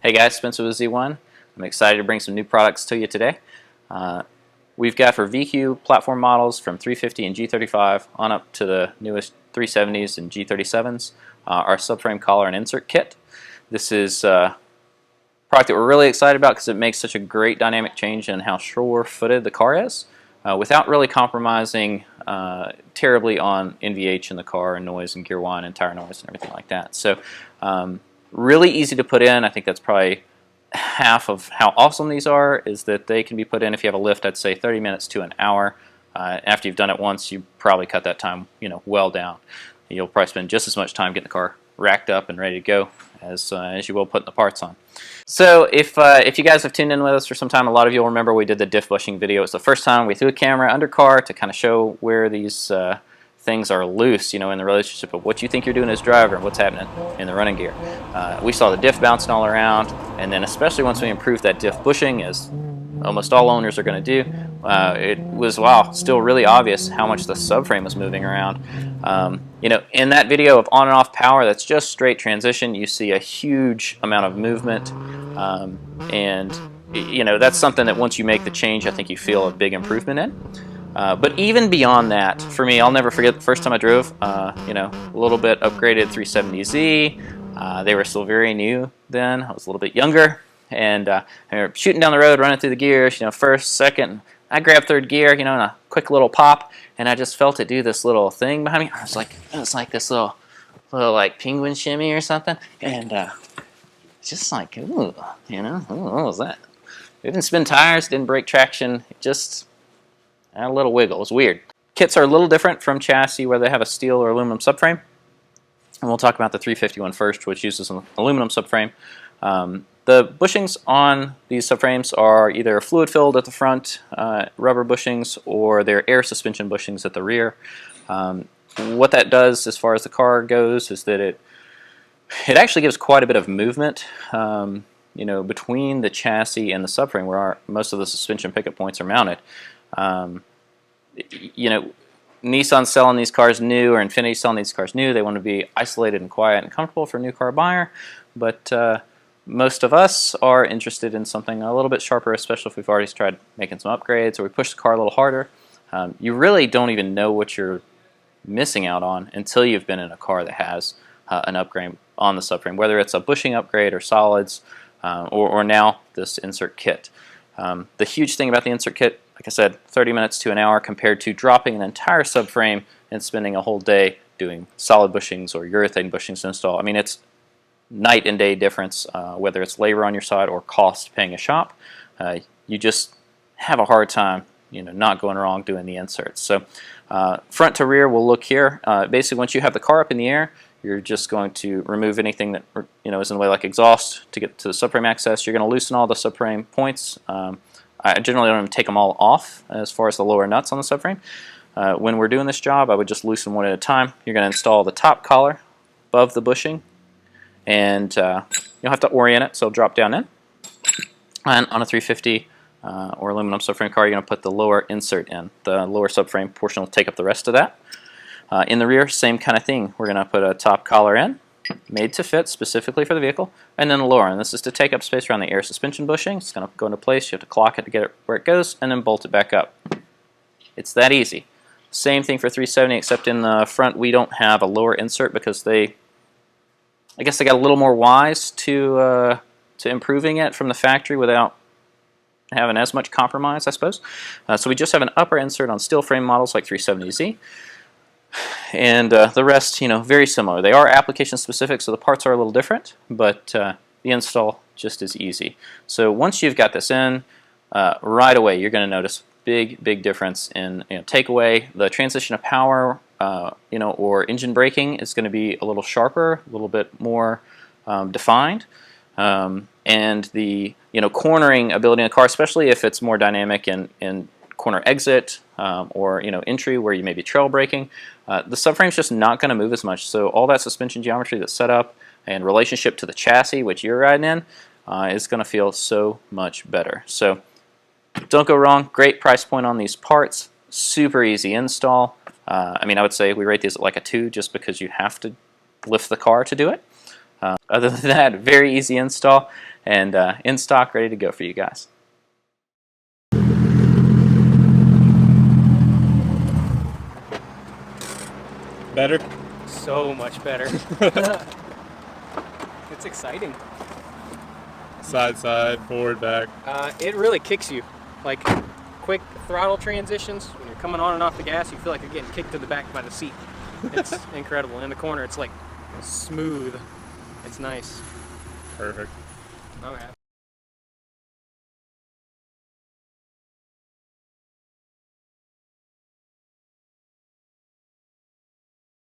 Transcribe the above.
Hey guys, Spencer with Z1. I'm excited to bring some new products to you today. We've got for VQ platform models from 350 and G35 on up to the newest 370s and G37s, our subframe collar and insert kit. This is a product that we're really excited about because it makes such a great dynamic change in how sure-footed the car is without really compromising terribly on NVH in the car and noise and gear whine and tire noise and everything like that. So really easy to put in. I think that's probably half of how awesome these are, is that they can be put in if you have a lift, I'd say 30 minutes to an hour. After you've done it once, you probably cut that time well down. You'll probably spend just as much time getting the car racked up and ready to go as you will putting the parts on. So if you guys have tuned in with us for some time, a lot of you will remember we did the diff bushing video. It's the first time we threw a camera under car to kind of show where these things are loose, in the relationship of what you think you're doing as driver and what's happening in the running gear. We saw the diff bouncing all around, and then especially once we improved that diff bushing, as almost all owners are going to do, it was, wow, still really obvious how much the subframe was moving around. In that video of on and off power, that's just straight transition, you see a huge amount of movement, and that's something that once you make the change, I think you feel a big improvement in. But even beyond that, for me, I'll never forget the first time I drove, a little bit upgraded 370Z. They were still very new then. I was a little bit younger, and I remember shooting down the road, running through the gears, first, second. I grabbed third gear, in a quick little pop, and I just felt it do this little thing behind me. It was like this little like penguin shimmy or something, and just like, ooh, what was that? It didn't spin tires, didn't break traction, it just had a little wiggle. It was weird. Kits are a little different from chassis, whether they have a steel or aluminum subframe. And we'll talk about the 351 first, which uses an aluminum subframe. The bushings on these subframes are either fluid-filled at the front, rubber bushings, or they're air suspension bushings at the rear. What that does as far as the car goes is that it actually gives quite a bit of movement between the chassis and the subframe, where most of the suspension pickup points are mounted. Nissan's selling these cars new, or Infinity's selling these cars new. They want to be isolated and quiet and comfortable for a new car buyer, but most of us are interested in something a little bit sharper, especially if we've already tried making some upgrades or we push the car a little harder. You really don't even know what you're missing out on until you've been in a car that has an upgrade on the subframe, whether it's a bushing upgrade or solids, or now this insert kit. The huge thing about the insert kit, like I said, 30 minutes to an hour compared to dropping an entire subframe and spending a whole day doing solid bushings or urethane bushings to install. I mean, it's night and day difference, whether it's labor on your side or cost paying a shop. You just have a hard time, not going wrong doing the inserts. So front to rear, we'll look here. Basically, once you have the car up in the air, you're just going to remove anything that is in the way, like exhaust, to get to the subframe access. You're going to loosen all the subframe points. I generally don't even take them all off as far as the lower nuts on the subframe. When we're doing this job, I would just loosen one at a time. You're going to install the top collar above the bushing, and you'll have to orient it so it'll drop down in. And on a 350 or aluminum subframe car, you're going to put the lower insert in. The lower subframe portion will take up the rest of that. In the rear, same kind of thing. We're going to put a top collar in, made to fit specifically for the vehicle, and then the lower. And this is to take up space around the air suspension bushing. It's going to go into place. You have to clock it to get it where it goes, and then bolt it back up. It's that easy. Same thing for 370, except in the front we don't have a lower insert because I guess they got a little more wise to improving it from the factory without having as much compromise, I suppose. So we just have an upper insert on steel frame models like 370Z. And the rest, very similar. They are application specific, so the parts are a little different, but the install just as easy. So once you've got this in, right away you're going to notice big difference in takeaway. The transition of power, or engine braking is going to be a little sharper, a little bit more defined, and the cornering ability in the car, especially if it's more dynamic in corner exit or entry where you may be trail braking, the subframe's just not going to move as much. So all that suspension geometry that's set up and relationship to the chassis which you're riding in is going to feel so much better. So don't go wrong. Great price point on these parts. Super easy install. I would say we rate these at like a 2 just because you have to lift the car to do it. Other than that, very easy install and in stock, ready to go for you guys. Better? So much better. It's exciting. Side, side, forward, back. It really kicks you. Like quick throttle transitions, when you're coming on and off the gas, you feel like you're getting kicked to the back by the seat. It's incredible. In the corner, it's like smooth. It's nice. Perfect. Okay.